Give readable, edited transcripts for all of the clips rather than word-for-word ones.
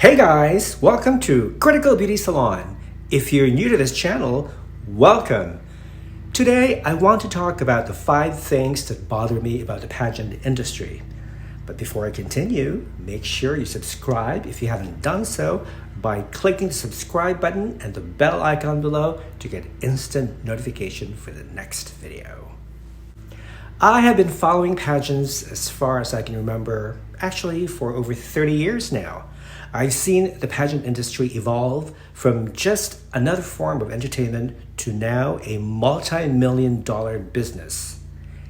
Hey guys, welcome to Critical Beauty Salon. If you're new to this channel, welcome. Today, I want to talk about the 5 things that bother me about the pageant industry. But before I continue, make sure you subscribe if you haven't done so by clicking the subscribe button and the bell icon below to get instant notification for the next video. I have been following pageants as far as I can remember, actually for over 30 years now. I've seen the pageant industry evolve from just another form of entertainment to now a multi-million-dollar business.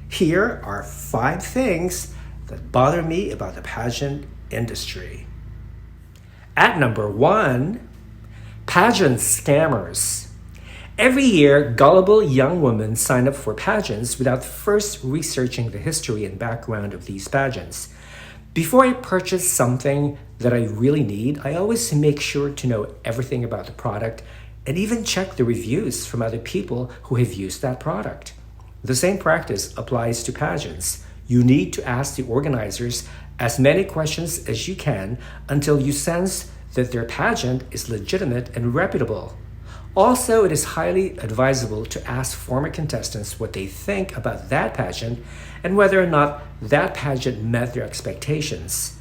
Here are 5 things that bother me about the pageant industry. At number 1, pageant scammers. Every year, gullible young women sign up for pageants without first researching the history and background of these pageants. Before I purchase something that I really need, I always make sure to know everything about the product and even check the reviews from other people who have used that product. The same practice applies to pageants. You need to ask the organizers as many questions as you can until you sense that their pageant is legitimate and reputable. Also, it is highly advisable to ask former contestants what they think about that pageant and whether or not that pageant met their expectations.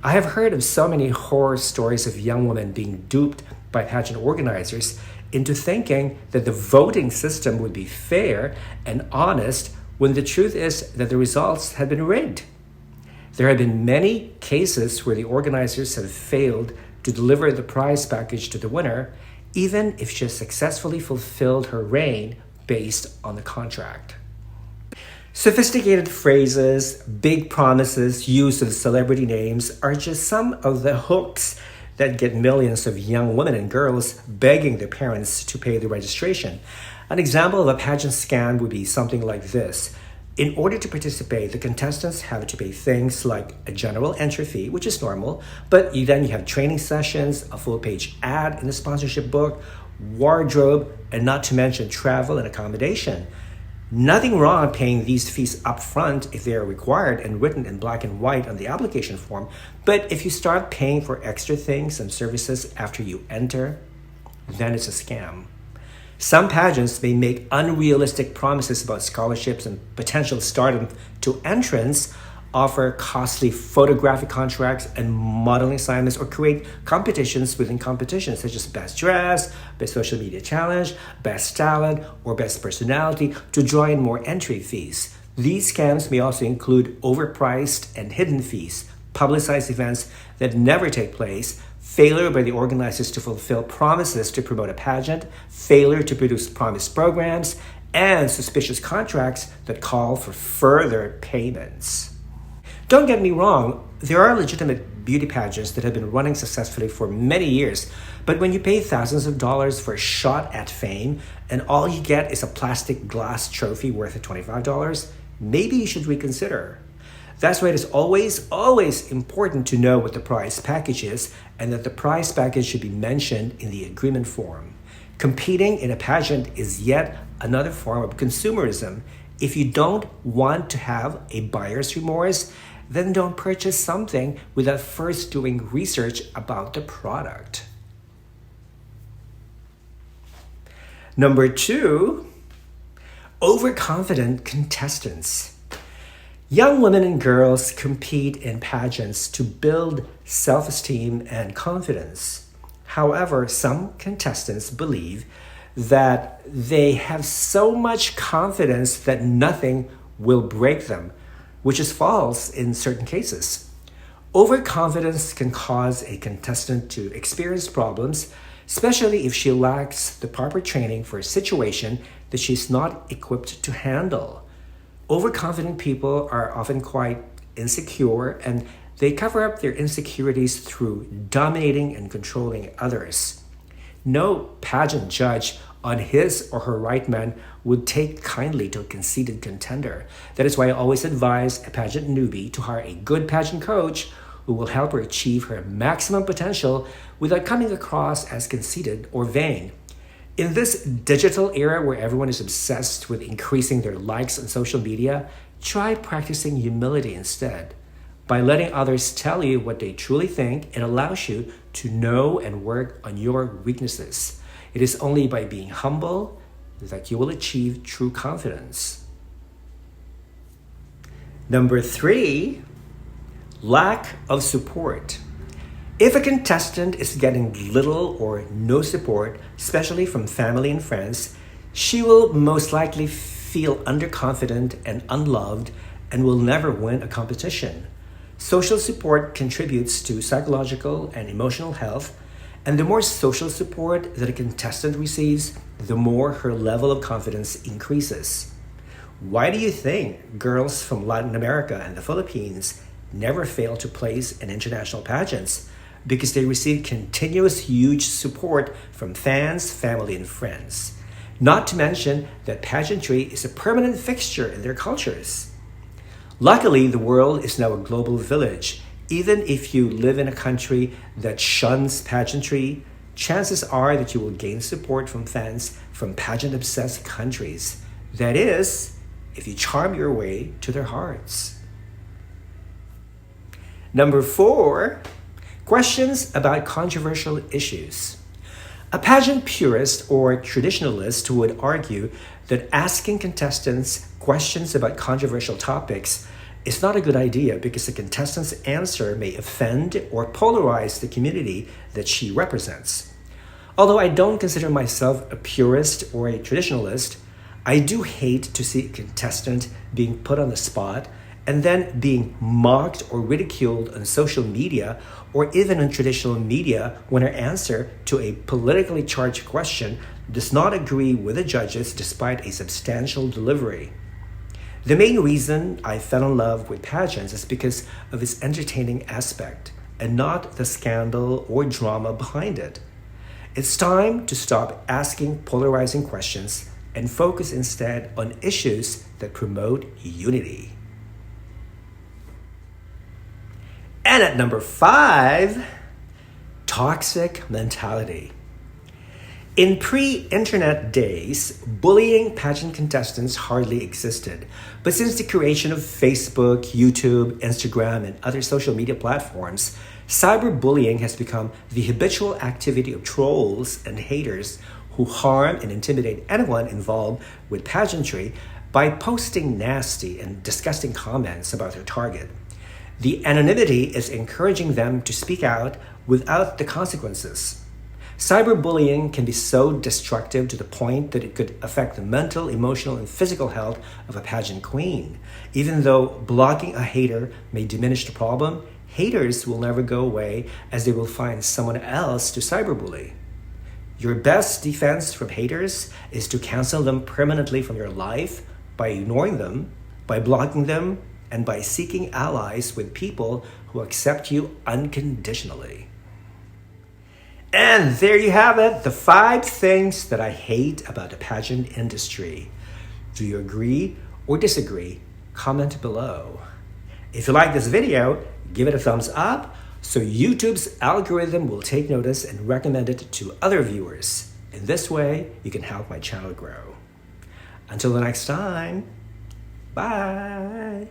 I have heard of so many horror stories of young women being duped by pageant organizers into thinking that the voting system would be fair and honest when the truth is that the results had been rigged. There have been many cases where the organizers have failed to deliver the prize package to the winner, even if she has successfully fulfilled her reign based on the contract. Sophisticated phrases, big promises, use of celebrity names are just some of the hooks that get millions of young women and girls begging their parents to pay the registration. An example of a pageant scam would be something like this. In order to participate, the contestants have to pay things like a general entry fee, which is normal, but then you have training sessions, a full-page ad in the sponsorship book, wardrobe, and not to mention travel and accommodation. Nothing wrong paying these fees up front if they are required and written in black and white on the application form, but if you start paying for extra things and services after you enter, then it's a scam. Some pageants may make unrealistic promises about scholarships and potential stardom to entrants, offer costly photographic contracts and modeling assignments, or create competitions within competitions such as Best Dress, Best Social Media Challenge, Best Talent, or Best Personality to draw in more entry fees. These scams may also include overpriced and hidden fees, publicized events that never take place, failure by the organizers to fulfill promises to promote a pageant, failure to produce promised programs, and suspicious contracts that call for further payments. Don't get me wrong, there are legitimate beauty pageants that have been running successfully for many years, but when you pay thousands of dollars for a shot at fame and all you get is a plastic glass trophy worth $25, maybe you should reconsider. That's why it is always important to know what the prize package is and that the prize package should be mentioned in the agreement form. Competing in a pageant is yet another form of consumerism. If you don't want to have a buyer's remorse, then don't purchase something without first doing research about the product. Number 2, overconfident contestants. Young women and girls compete in pageants to build self-esteem and confidence. However, some contestants believe that they have so much confidence that nothing will break them, which is false in certain cases. Overconfidence can cause a contestant to experience problems, especially if she lacks the proper training for a situation that she's not equipped to handle. Overconfident people are often quite insecure and they cover up their insecurities through dominating and controlling others. No pageant judge on his or her right man would take kindly to a conceited contender. That is why I always advise a pageant newbie to hire a good pageant coach who will help her achieve her maximum potential without coming across as conceited or vain. In this digital era where everyone is obsessed with increasing their likes on social media, try practicing humility instead. By letting others tell you what they truly think, it allows you to know and work on your weaknesses. It is only by being humble that you will achieve true confidence. Number 3, lack of support. If a contestant is getting little or no support, especially from family and friends, she will most likely feel underconfident and unloved and will never win a competition. Social support contributes to psychological and emotional health, and the more social support that a contestant receives, the more her level of confidence increases. Why do you think girls from Latin America and the Philippines never fail to place in international pageants? Because they receive continuous huge support from fans, family, and friends. Not to mention that pageantry is a permanent fixture in their cultures. Luckily, the world is now a global village. Even if you live in a country that shuns pageantry, chances are that you will gain support from fans from pageant-obsessed countries. That is, if you charm your way to their hearts. Number 4, questions about controversial issues. A pageant purist or traditionalist would argue that asking contestants questions about controversial topics is not a good idea because the contestant's answer may offend or polarize the community that she represents. Although I don't consider myself a purist or a traditionalist, I do hate to see a contestant being put on the spot and then being mocked or ridiculed on social media or even in traditional media when her answer to a politically charged question does not agree with the judges despite a substantial delivery. The main reason I fell in love with pageants is because of its entertaining aspect and not the scandal or drama behind it. It's time to stop asking polarizing questions and focus instead on issues that promote unity. And at number 5, toxic mentality. In pre-internet days, bullying pageant contestants hardly existed. But since the creation of Facebook, YouTube, Instagram, and other social media platforms, cyberbullying has become the habitual activity of trolls and haters who harm and intimidate anyone involved with pageantry by posting nasty and disgusting comments about their target. The anonymity is encouraging them to speak out without the consequences. Cyberbullying can be so destructive to the point that it could affect the mental, emotional, and physical health of a pageant queen. Even though blocking a hater may diminish the problem, haters will never go away as they will find someone else to cyberbully. Your best defense from haters is to cancel them permanently from your life by ignoring them, by blocking them, and by seeking allies with people who accept you unconditionally. And there you have it, the 5 things that I hate about the pageant industry. Do you agree or disagree? Comment below. If you like this video, give it a thumbs up so YouTube's algorithm will take notice and recommend it to other viewers. In this way, you can help my channel grow. Until the next time, bye.